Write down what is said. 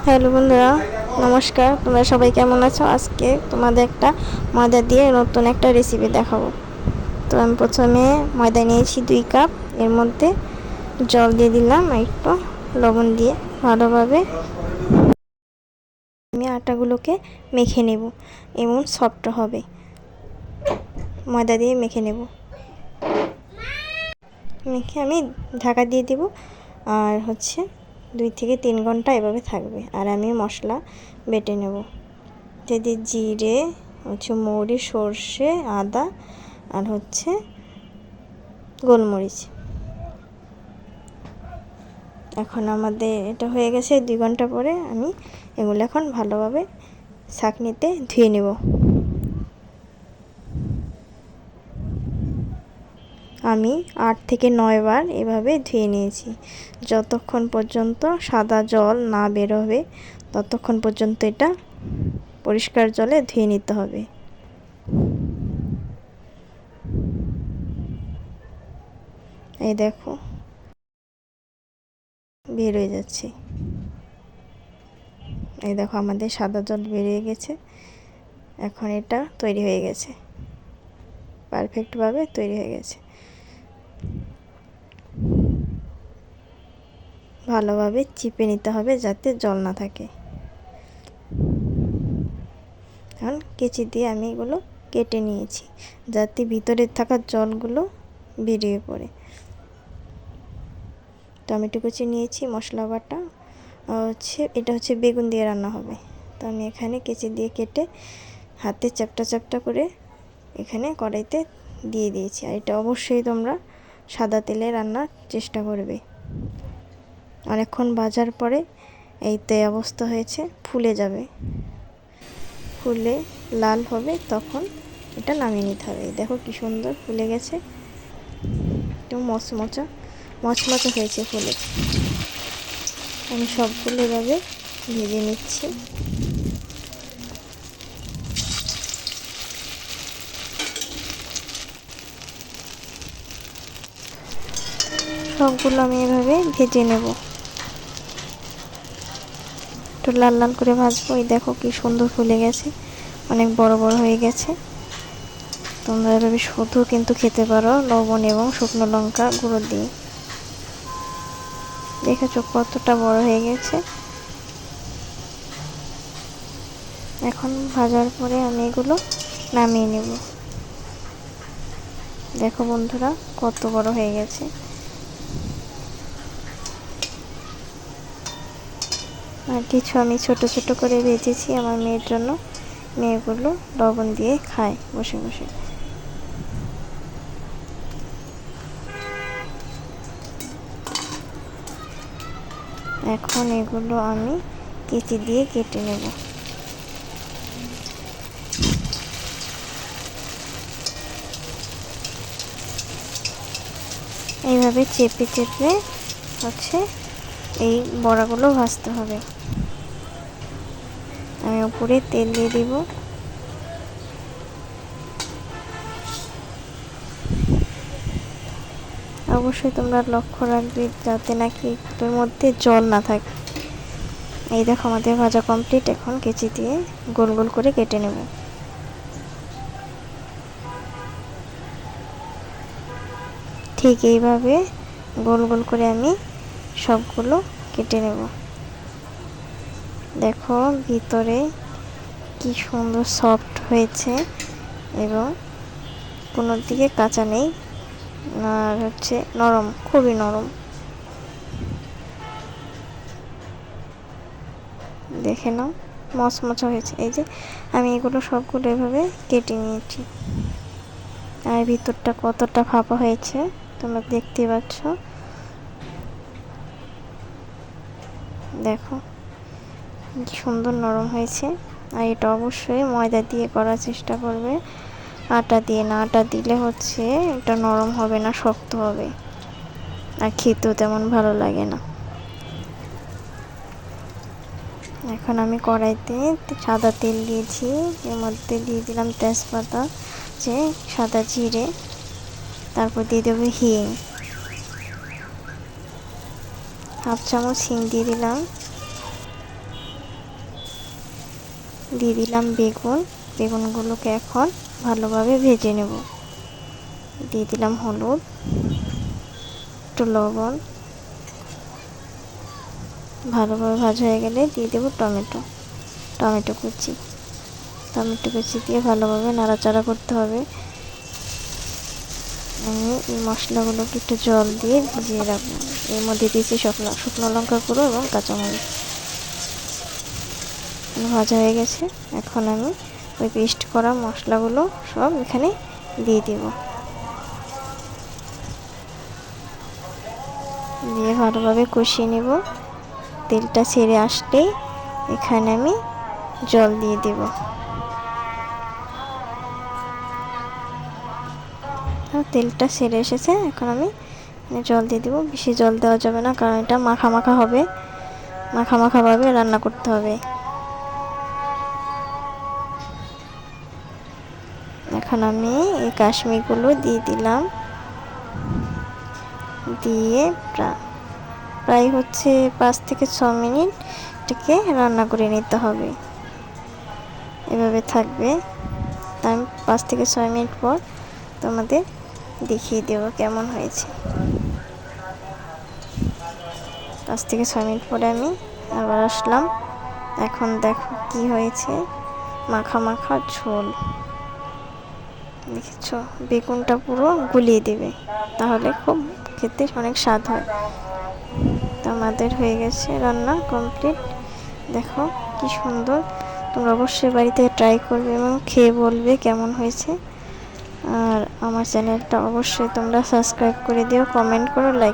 Hello বন্ধুরা, নমস্কার। তোমরা সবাই কেমন আছো? আজকে তোমাদের একটা ময়দা দিয়ে নতুন একটা রেসিপি দেখাবো। তো আমি প্রথমে ময়দা নিয়েছি 2 কাপ। এর মধ্যে জল দিয়ে দিলাম, একটু লবণ দিয়ে ভালোভাবে আমি আটাগুলোকে মেখে নেব এবং সফট হবে। ময়দা দিয়ে মেখে নেব, মেখে আমি ঢাকা দিয়ে দেব। আর 2 থেকে 3 ঘন্টা এভাবে থাকবে। আর আমি মশলা বেটে নেব, যদি জিরে, মৌরি, সর্ষে, আদা আর গোলমরিচ। এখন আমাদের এটা হয়ে গেছে। 2 ঘন্টা পরে আমি এগুলো এখন ভালোভাবে ছাঁকনিতে ধুয়ে নেব। আমি 8 থেকে 9 বার এভাবে ধুয়ে নিয়েছি। যতক্ষণ পর্যন্ত সাদা জল না বের হবে ততক্ষণ পর্যন্ত এটা পরিষ্কার জলে ধুয়ে নিতে হবে। এই দেখো বের হয়ে যাচ্ছে। এই দেখো আমাদের সাদা জল বেরিয়ে গেছে। এখন এটা তৈরি হয়ে গেছে, পারফেক্টভাবে তৈরি হয়ে গেছে। ভালোভাবে চিপে নিতে হবে যাতে জল না থাকে। এখন কেচি দিয়ে আমি এগুলো কেটে নিয়েছি যাতে ভিতরে থাকা জলগুলো বেরিয়ে পড়ে। টমেটো কুচি নিয়েছি, মশলা বাটা, এটা বেগুন দিয়ে রান্না হবে। তো আমি এখানে কেচি দিয়ে কেটে হাতে চ্যাপটা চ্যাপটা করে এখানে কড়াইতে দিয়ে দিয়েছি। আর এটা অবশ্যই তোমরা সাদা তেলে রান্নার চেষ্টা করবে। অনেকক্ষণ ভাজার পরে এই তো অবস্থা হয়েছে, ফুলে যাবে। ফুলে লাল হবে তখন এটা নামিয়ে নিতে হবে। দেখো কি সুন্দর ফুলে গেছে, একটু মচমচা হয়েছে ফুলে। আমি সবগুলো এভাবে ভেজে নিচ্ছি। সবগুলো আমি এভাবে ভেজে নেব, একটু লাল লাল করে ভাজবো। এই দেখো কি সুন্দর ফুলে গেছে, অনেক বড় বড় হয়ে গেছে। তোমরা এভাবে শুধু কিন্তু খেতে পারো লবণ এবং শুকনো লঙ্কা গুঁড়ো দিয়ে। দেখেছো কতটা বড় হয়ে গেছে। এখন ভাজার পরে আমি এগুলো নামিয়ে নেব। দেখো বন্ধুরা কত বড় হয়ে গেছে। আর কিছু আমি ছোট ছোট করে ভেজেছি আমার মেয়ের জন্য। মেয়েগুলো লবণ দিয়ে খায় বসে বসে। এখন এগুলো আমি কেচি দিয়ে কেটে নেব। এইভাবে চেপে চেপে এই বড়াগুলো ভাজতে হবে। আমি উপরে তেল দিয়ে দিব। অবশ্যই তোমরা লক্ষ্য রাখবে যাতে নাকি একটুর মধ্যে জল না থাকে। এই দেখো আমাদের ভাজা কমপ্লিট। এখন কেচি দিয়ে গোল গোল করে কেটে নেব। ঠিক এইভাবে গোল গোল করে আমি সবগুলো কেটে নেব। দেখো ভিতরে কি সুন্দর সফট হয়েছে এবং কোনো দিকে কাঁচা নেই। আর নরম, খুবই নরম। দেখে নাও মচমচা হয়েছে। এই যে আমি এগুলো সবগুলো এভাবে কেটে নিয়েছি। আর ভিতরটা কতটা ফাঁপা হয়েছে তোমরা দেখতে পাচ্ছ। দেখো কি সুন্দর নরম হয়েছে। আর এটা অবশ্যই ময়দা দিয়ে করার চেষ্টা করবে, আটা দিয়ে না। আটা দিলে এটা নরম হবে না, শক্ত হবে, আর খেতেও তেমন ভালো লাগে না। এখন আমি কড়াইতে সাদা তেল দিয়েছি। এর মধ্যে দিয়ে দিলাম তেজপাতা, সাদা জিরে, তারপর দিয়ে দেবো হিং, হাফ চামচ হিং দিয়ে দিলাম। দিয়ে দিলাম বেগুন। বেগুনগুলোকে এখন ভালোভাবে ভেজে নেব। দিয়ে দিলাম হলুদ, একটু লবণ। ভালোভাবে ভাজা হয়ে গেলে দিয়ে দেবো টমেটো কুচি। টমেটো কুচি দিয়ে ভালোভাবে নাড়াচাড়া করতে হবে। আমি এই মশলাগুলোকে একটু জল দিয়ে ভিজিয়ে রাখবো। এর মধ্যে দিয়েছি শুকনো লঙ্কা গুঁড়ো এবং কাঁচামরিচ। ভাজা হয়ে গেছে। এখন আমি ওই পেস্ট করা মশলাগুলো সব এখানে দিয়ে দেব। দিয়ে ভালোভাবে কষিয়ে নেব। তেলটা ছেড়ে আসলেই এখানে আমি জল দিয়ে দেব। তেলটা ছেড়ে এসেছে, এখন আমি জল দিয়ে দেবো। বেশি জল দেওয়া যাবে না, কারণ এটা মাখা মাখা হবে, মাখা মাখা ভাবে রান্না করতে হবে। এখন আমি এই কাশ্মীরগুলো দিয়ে দিলাম। দিয়ে প্রায় হচ্ছে 5 থেকে 6 মিনিট এটাকে রান্না করে নিতে হবে। এভাবে থাকবে। তাই 5 থেকে 6 মিনিট পর তোমাদের দেখিয়ে দেবো কেমন হয়েছে। 5 থেকে 6 মিনিট পরে আমি আবার আসলাম। এখন দেখো কি হয়েছে, মাখা মাখা ঝোল। দেখেছো, বেগুনটা পুরো গুলিয়ে দেবে, তাহলে খুব খেতে অনেক স্বাদ হয়। তো আমাদের হয়ে গেছে রান্না কমপ্লিট। দেখো কি সুন্দর। তোমরা অবশ্যই বাড়িতে ট্রাই করবে এবং খেয়ে বলবে কেমন হয়েছে। আর আমার চ্যানেলটা অবশ্যই তোমরা সাবস্ক্রাইব করে দিও, কমেন্ট করো, লাইক